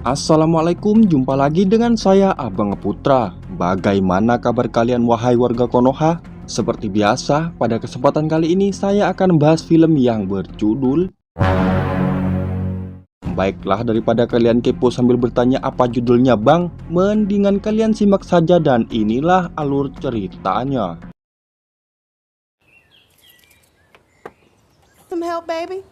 Assalamualaikum, jumpa lagi dengan saya Abang Putra. Bagaimana kabar kalian wahai warga Konoha? Seperti biasa, pada kesempatan kali ini saya akan membahas film yang berjudul. Baiklah, daripada kalian kepo sambil bertanya apa judulnya bang, mendingan kalian simak saja dan inilah alur ceritanya. Some help, baby?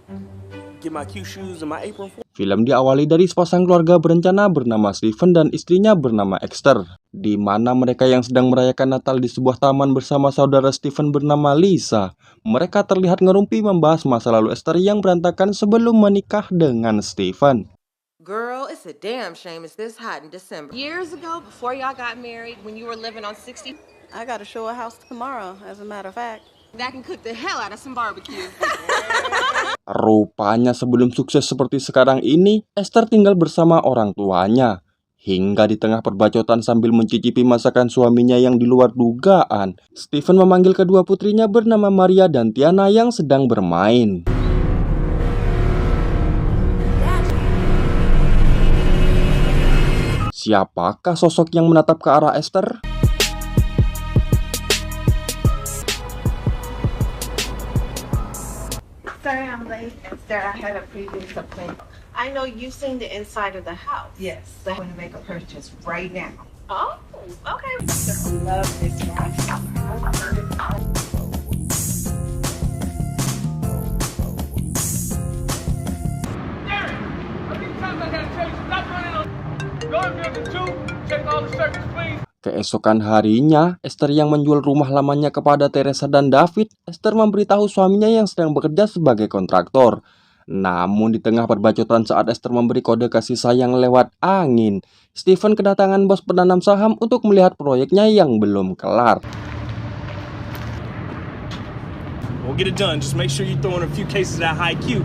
Get my cute shoes and my apron for. Film diawali dari sepasang keluarga berencana bernama Steven dan istrinya bernama Esther, di mana mereka yang sedang merayakan Natal di sebuah taman bersama saudara Steven bernama Lisa. Mereka terlihat ngerumpi membahas masa lalu Esther yang berantakan sebelum menikah dengan Steven. Girl, it's a damn shame it's this hot in December. Years ago, before y'all got married, when you were living on 60, I gotta show a house tomorrow, as a matter of fact. that can cook the hell out of some barbecue. Rupanya sebelum sukses seperti sekarang ini, Esther tinggal bersama orang tuanya. Hingga di tengah perbacotan sambil mencicipi masakan suaminya yang di luar dugaan, Steven memanggil kedua putrinya bernama Maria dan Tiana yang sedang bermain. Siapakah sosok yang menatap ke arah Esther? Sorry I'm late. Esther, I had a previous appointment. I know you've seen the inside of the house. Yes. So I'm going to make a purchase right now. Oh, okay. I love this one. Keesokan harinya, Esther yang menjual rumah lamanya kepada Teresa dan David. Esther memberitahu suaminya yang sedang bekerja sebagai kontraktor. Namun di tengah perbacotan saat Esther memberi kode kasih sayang lewat angin, Steven kedatangan bos penanam saham untuk melihat proyeknya yang belum kelar. We'll get it done. Just make sure you throw in a few cases of that high Q.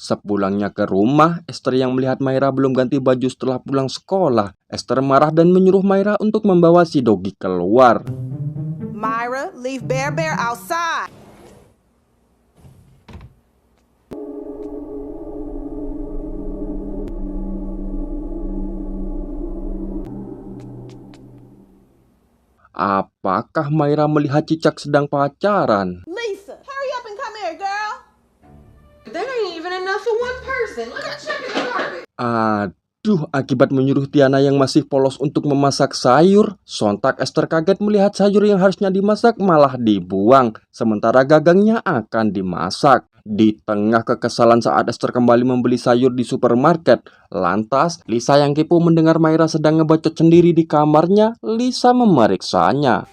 Sepulangnya ke rumah, Esther yang melihat Myra belum ganti baju setelah pulang sekolah. Esther marah dan menyuruh Myra untuk membawa si Doggy keluar. Myra, leave Bear Bear outside. Apakah Myra melihat Cicak sedang pacaran? Lisa, hurry up and come here, girl. That ain't even enough for one person. Look at checking the garbage. Aduh, akibat menyuruh Tiana yang masih polos untuk memasak sayur, sontak Esther kaget melihat sayur yang harusnya dimasak malah dibuang, sementara gagangnya akan dimasak. Di tengah kekesalan saat Esther kembali membeli sayur di supermarket, lantas Lisa yang kepo mendengar Myra sedang ngebacot sendiri di kamarnya. Lisa memeriksanya.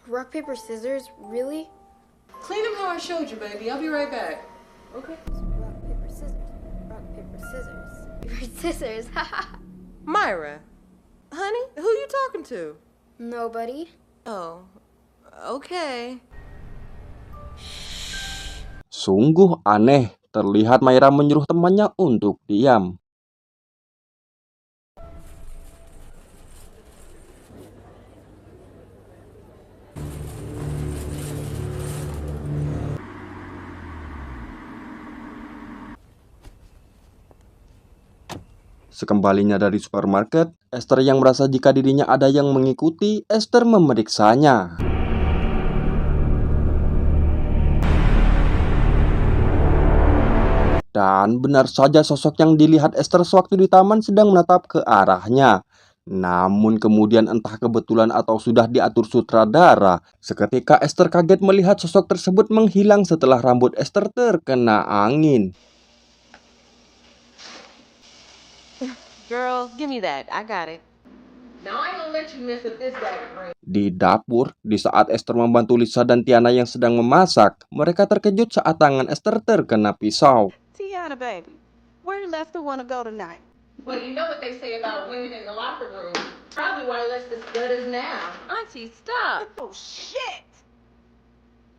Rock, paper, scissors? Really? Clean them how I showed you, baby. I'll be right back. Okay. Rock, paper, scissors. Rock, paper, scissors. Paper, scissors. Myra, honey, who you talking to? Nobody. Oh, okay. Sungguh aneh, terlihat Myra menyuruh temannya untuk diam. Sekembalinya dari supermarket, Esther yang merasa jika dirinya ada yang mengikuti, Esther memeriksanya. Dan benar saja sosok yang dilihat Esther sewaktu di taman sedang menatap ke arahnya. Namun kemudian entah kebetulan atau sudah diatur sutradara, seketika Esther kaget melihat sosok tersebut menghilang setelah rambut Esther terkena angin. Girl, give me that. I got it. Now I ain't gonna let you mess with this bag. Di dapur, di saat Esther membantu Lisa dan Tiana yang sedang memasak, mereka terkejut saat tangan Esther terkena pisau. Tiana, baby, where did Lester want to go tonight? Well, you know what they say about women in the locker room. Probably why Lester's good as now. Auntie, stop. Oh, shit!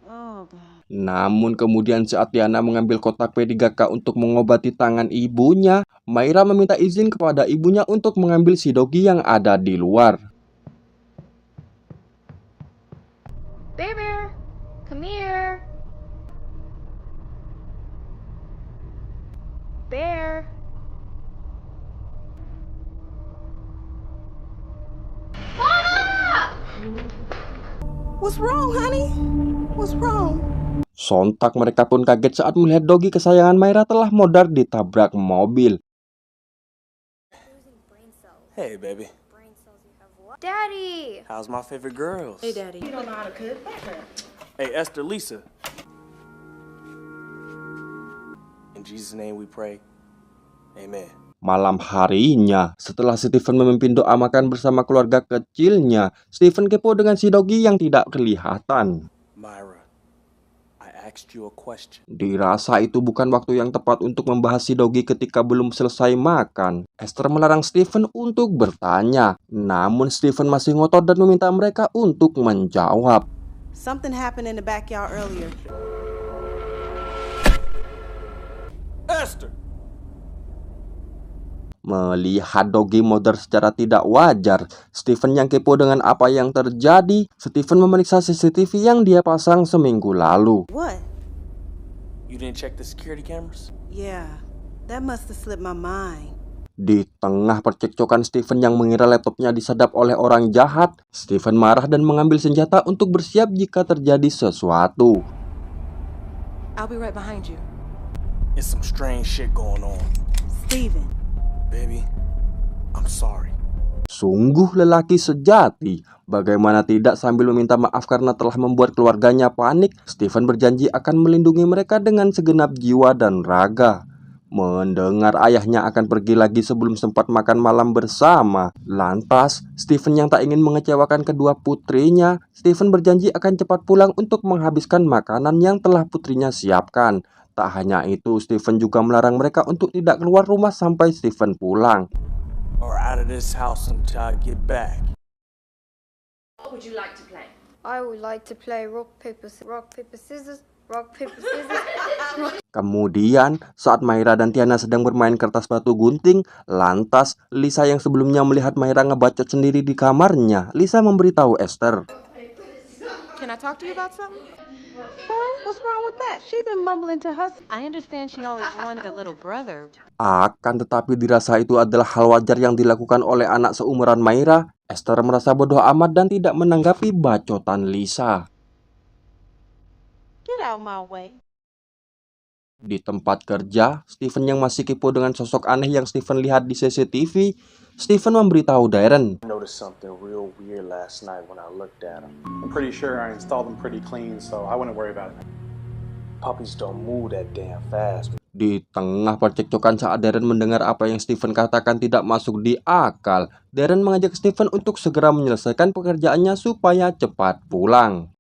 Oh, God. Namun kemudian saat Tiana mengambil kotak P3K untuk mengobati tangan ibunya, Myra meminta izin kepada ibunya untuk mengambil si Doggy yang ada di luar. Bear Bear, come here. Bear. What's wrong, honey? What's wrong? Sontak mereka pun kaget saat melihat Doggy kesayangan Myra telah modar ditabrak mobil. Losing brain cells. Hey, baby. Brain cells you have what? Daddy! How's my favorite girls? Hey, Daddy. You don't know how to cook? Hey, Esther, Lisa. In Jesus' name we pray. Amen. Malam harinya, setelah Stephen memimpin doa makan bersama keluarga kecilnya, Stephen kepo dengan si Doggy yang tidak kelihatan. Myra, I asked you a question. Dirasa itu bukan waktu yang tepat untuk membahas si Doggy ketika belum selesai makan. Esther melarang Stephen untuk bertanya, namun Stephen masih ngotot dan meminta mereka untuk menjawab. Something happened in the backyard earlier. Esther! Melihat Doggy modar secara tidak wajar, Stephen yang kepo dengan apa yang terjadi, Stephen memeriksa CCTV yang dia pasang seminggu lalu. What? You didn't check the security cameras? Yeah, that must have slipped my mind. Di tengah percekcokan Stephen yang mengira laptopnya disadap oleh orang jahat, Stephen marah dan mengambil senjata untuk bersiap jika terjadi sesuatu. I'll be right behind you. It's some strange shit going on. Steven. Baby, I'm sorry. Sungguh lelaki sejati. Bagaimana tidak sambil meminta maaf karena telah membuat keluarganya panik, Stephen berjanji akan melindungi mereka dengan segenap jiwa dan raga. Mendengar ayahnya akan pergi lagi sebelum sempat makan malam bersama, lantas Stephen yang tak ingin mengecewakan kedua putrinya, Stephen berjanji akan cepat pulang untuk menghabiskan makanan yang telah putrinya siapkan. Tak hanya itu, Stephen juga melarang mereka untuk tidak keluar rumah sampai Stephen pulang. Or out of this house until I get back. What would you like to play? I would like to play rock, paper, scissors, rock, paper, scissors. Kemudian, saat Myra dan Tiana sedang bermain kertas batu gunting, lantas Lisa yang sebelumnya melihat Myra ngebacot sendiri di kamarnya, Lisa memberitahu Esther. Can I talk to you about something? What's wrong with that? She's been mumbling to us. I understand she always wanted a little brother. Akan tetapi dirasa itu adalah hal wajar yang dilakukan oleh anak seumuran Myra, Esther merasa bodoh amat dan tidak menanggapi bacotan Lisa. Get out my way. Di tempat kerja, Stephen yang masih kepo dengan sosok aneh yang Stephen lihat di CCTV, Stephen memberitahu Darren. I noticed something real weird last night when I looked at them. I'm pretty sure I installed them pretty clean, so I wouldn't worry about it. Puppies don't move that damn fast. Di tengah percekcokan saat Darren mendengar apa yang Stephen katakan tidak masuk di akal, Darren mengajak Stephen untuk segera menyelesaikan pekerjaannya supaya cepat pulang.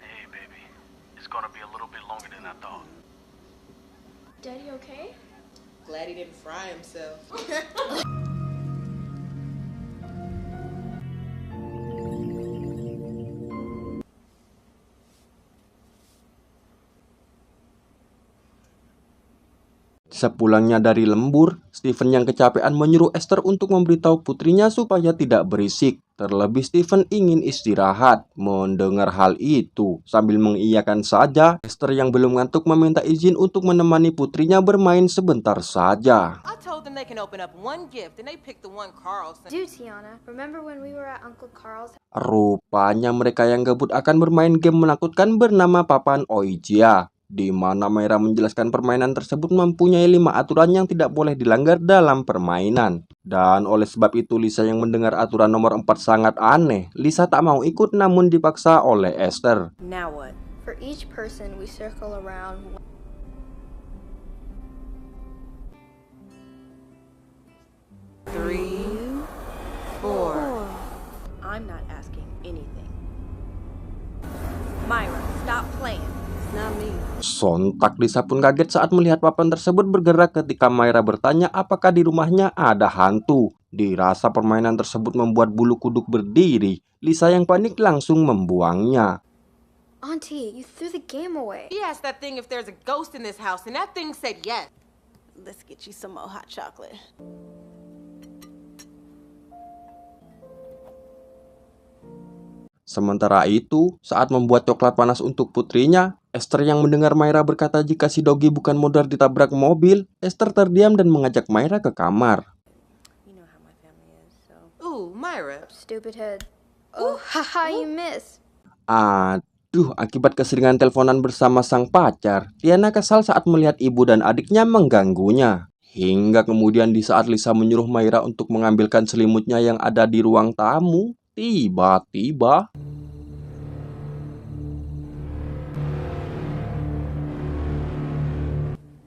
Hey, baby. It's gonna be a little bit longer than I thought. Daddy, okay? Glad he didn't fry himself. Sepulangnya dari lembur, Stephen yang kecapean menyuruh Esther untuk memberitahu putrinya supaya tidak berisik. Terlebih Stephen ingin istirahat. Mendengar hal itu, sambil mengiyakan saja, Esther yang belum ngantuk meminta izin untuk menemani putrinya bermain sebentar saja. I told them they can open up one gift and they picked the one Carl sent. Do, Tiana. Remember when we were at Uncle Carl's? Rupanya mereka yang gabut akan bermain game menakutkan bernama Papan Oijia, di mana Myra menjelaskan permainan tersebut mempunyai 5 aturan yang tidak boleh dilanggar dalam permainan. Dan oleh sebab itu Lisa yang mendengar aturan nomor 4 sangat aneh. Lisa tak mau ikut namun dipaksa oleh Esther. Now what? For each person, we circle around. 3, 4. I'm not asking anything. Myra, stop playing. It's not me. Sontak Lisa pun kaget saat melihat papan tersebut bergerak ketika Myra bertanya apakah di rumahnya ada hantu. Dirasa permainan tersebut membuat bulu kuduk berdiri, Lisa yang panik langsung membuangnya. Auntie, you threw the game away. He asked that thing if there's a ghost in this house, and that thing said yes. Let's get you some more hot chocolate. Sementara itu, saat membuat coklat panas untuk putrinya, Esther yang mendengar Myra berkata jika si Doggy bukan modal ditabrak mobil, Esther terdiam dan mengajak Myra ke kamar. You know how my family is, so. Ooh, Myra. Stupid head. Oh, haha, you miss. Aduh, akibat keseringan teleponan bersama sang pacar, Tiana kesal saat melihat ibu dan adiknya mengganggunya. Hingga kemudian di saat Lisa menyuruh Myra untuk mengambilkan selimutnya yang ada di ruang tamu, tiba-tiba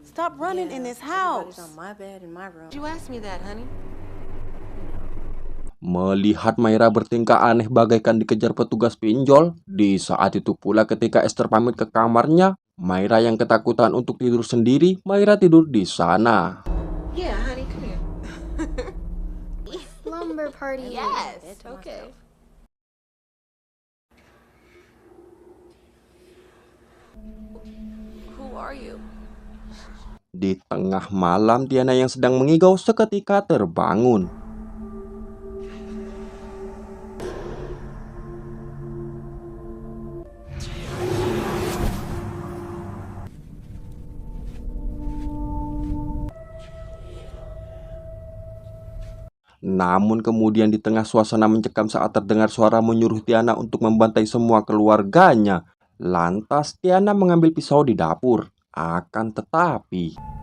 Stop running in this house. On my bed in my room. You asked me that, honey. melihat Myra bertingkah aneh bagaikan dikejar petugas pinjol. Di saat itu pula ketika Esther pamit ke kamarnya, Myra yang ketakutan untuk tidur sendiri, Myra tidur di sana. Yeah, honey, come here. Slumber party. Yes, To okay. myself. Who are you? Di tengah malam, Tiana yang sedang mengigau seketika terbangun. Namun kemudian di tengah suasana mencekam saat terdengar suara menyuruh Tiana untuk membantai semua keluarganya. Lantas Tiana mengambil pisau di dapur. Akan tetapi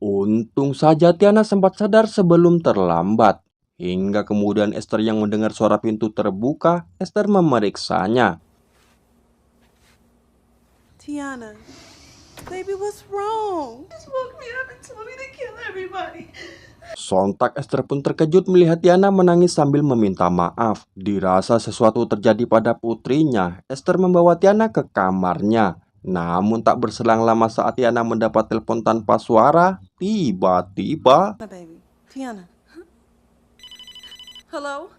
untung saja Tiana sempat sadar sebelum terlambat. Hingga kemudian Esther yang mendengar suara pintu terbuka, Esther memeriksanya. Tiana, baby, what's wrong? Just woke me up and told me to kill everybody. Sontak Esther pun terkejut melihat Tiana menangis sambil meminta maaf. Dirasa sesuatu terjadi pada putrinya, Esther membawa Tiana ke kamarnya. Namun tak berselang lama saat Tiana mendapat telepon tanpa suara, tiba-tiba My baby, Tiana. Hello?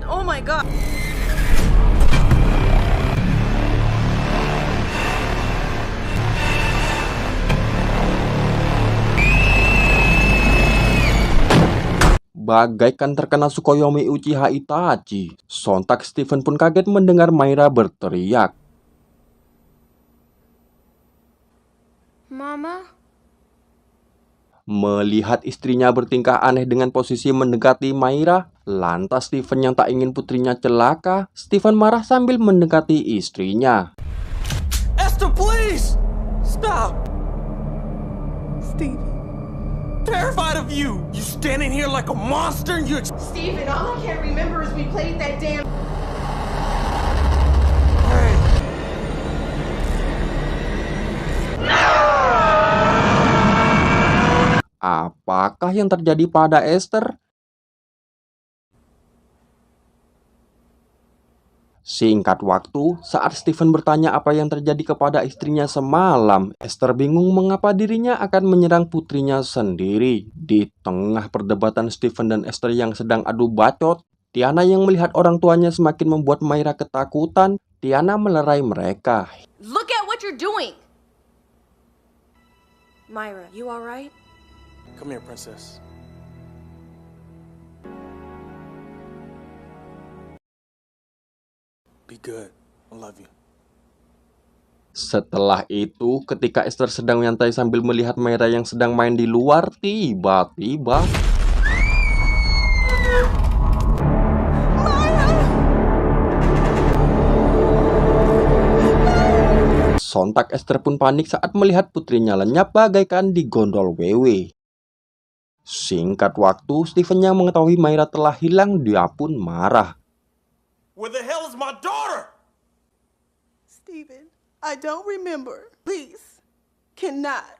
Oh my god. bagaikan terkena Tsukuyomi Uchiha Itachi. Sontak Stephen pun kaget mendengar Myra berteriak. Mama? Melihat istrinya bertingkah aneh dengan posisi mendekati Myra, lantas Stephen yang tak ingin putrinya celaka, Stephen marah sambil mendekati istrinya. Esther, please! Stop! Stevie. Terrified of you! You standing here like a monster and you Steven, all I can remember is we played that damn. Apakah yang terjadi pada Esther? Singkat waktu, saat Stephen bertanya apa yang terjadi kepada istrinya semalam, Esther bingung mengapa dirinya akan menyerang putrinya sendiri. Di tengah perdebatan Stephen dan Esther yang sedang adu bacot, Tiana yang melihat orang tuanya semakin membuat Myra ketakutan, Tiana melerai mereka. Look at what you're doing! Myra, you alright? Come here, princess. Be good. I love you. Setelah itu, ketika Esther sedang nyantai sambil melihat Myra yang sedang main di luar, tiba-tiba sontak Esther pun panik saat melihat putrinya lenyap bagaikan digondol wewe. Singkat waktu, Stephen yang mengetahui Myra telah hilang, dia pun marah. Where the hell is my daughter? Steven, I don't remember. Please, cannot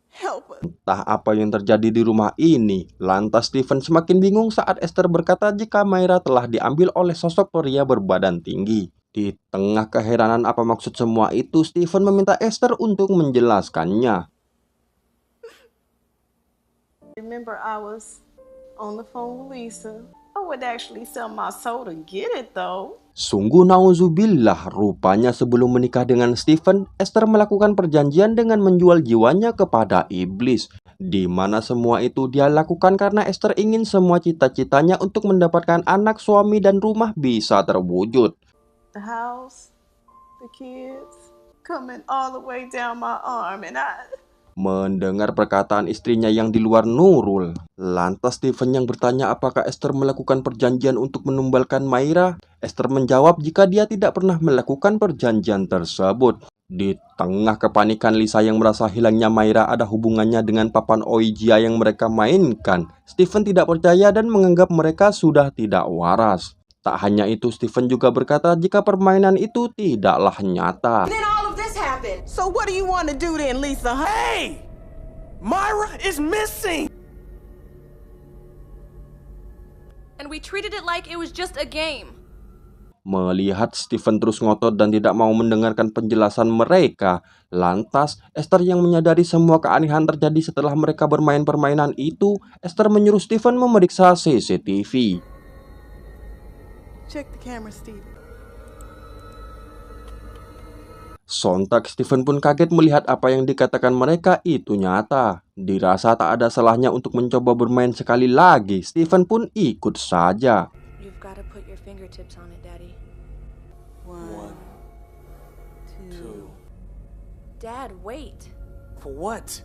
help us. Entah apa yang terjadi di rumah ini. Lantas Stephen semakin bingung saat Esther berkata jika Myra telah diambil oleh sosok pria berbadan tinggi. Di tengah keheranan apa maksud semua itu, Stephen meminta Esther untuk menjelaskannya. Remember, I was on the phone with Lisa. I would actually sell my soul to get it though. Sungguh nauzubillah, rupanya sebelum menikah dengan Stephen, Esther melakukan perjanjian dengan menjual jiwanya kepada iblis. Di mana semua itu dia lakukan karena Esther ingin semua cita-citanya untuk mendapatkan anak, suami, dan rumah bisa terwujud. The house, the kids, coming all the way down my arm and Mendengar perkataan istrinya yang di luar Nurul, lantas Stephen yang bertanya apakah Esther melakukan perjanjian untuk menumbalkan Maira. Esther menjawab jika dia tidak pernah melakukan perjanjian tersebut. Di tengah kepanikan Lisa yang merasa hilangnya Maira ada hubungannya dengan papan Ouija yang mereka mainkan, Stephen tidak percaya dan menganggap mereka sudah tidak waras. Tak hanya itu, Stephen juga berkata jika permainan itu tidaklah nyata. So what do you want to do then, Lisa? Hey! Myra is missing! And we treated it like it was just a game. Melihat Stephen terus ngotot dan tidak mau mendengarkan penjelasan mereka, lantas Esther yang menyadari semua keanehan terjadi setelah mereka bermain permainan itu, Esther menyuruh Stephen memeriksa CCTV. Check the camera, Steve. Sontak Stephen pun kaget melihat apa yang dikatakan mereka itu nyata. Dirasa tak ada salahnya untuk mencoba bermain sekali lagi, Stephen pun ikut saja. You've got to put your fingertips on it, Daddy. One, two. Dad, wait. For what?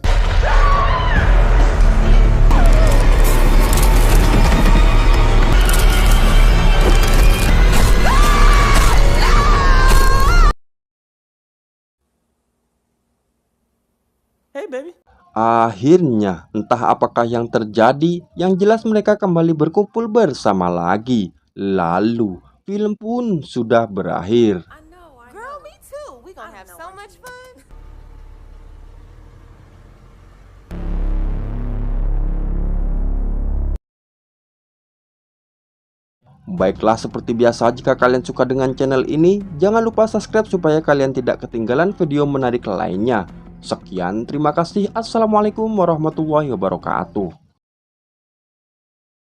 Hey, baby. Akhirnya, entah apakah yang terjadi, yang jelas mereka kembali berkumpul bersama lagi. Lalu, film pun sudah berakhir. Girl, me too. We gonna have so much fun. Baiklah, seperti biasa, jika kalian suka dengan channel ini, jangan lupa subscribe supaya kalian tidak ketinggalan video menarik lainnya. Sekian, terima kasih. Assalamualaikum warahmatullahi wabarakatuh.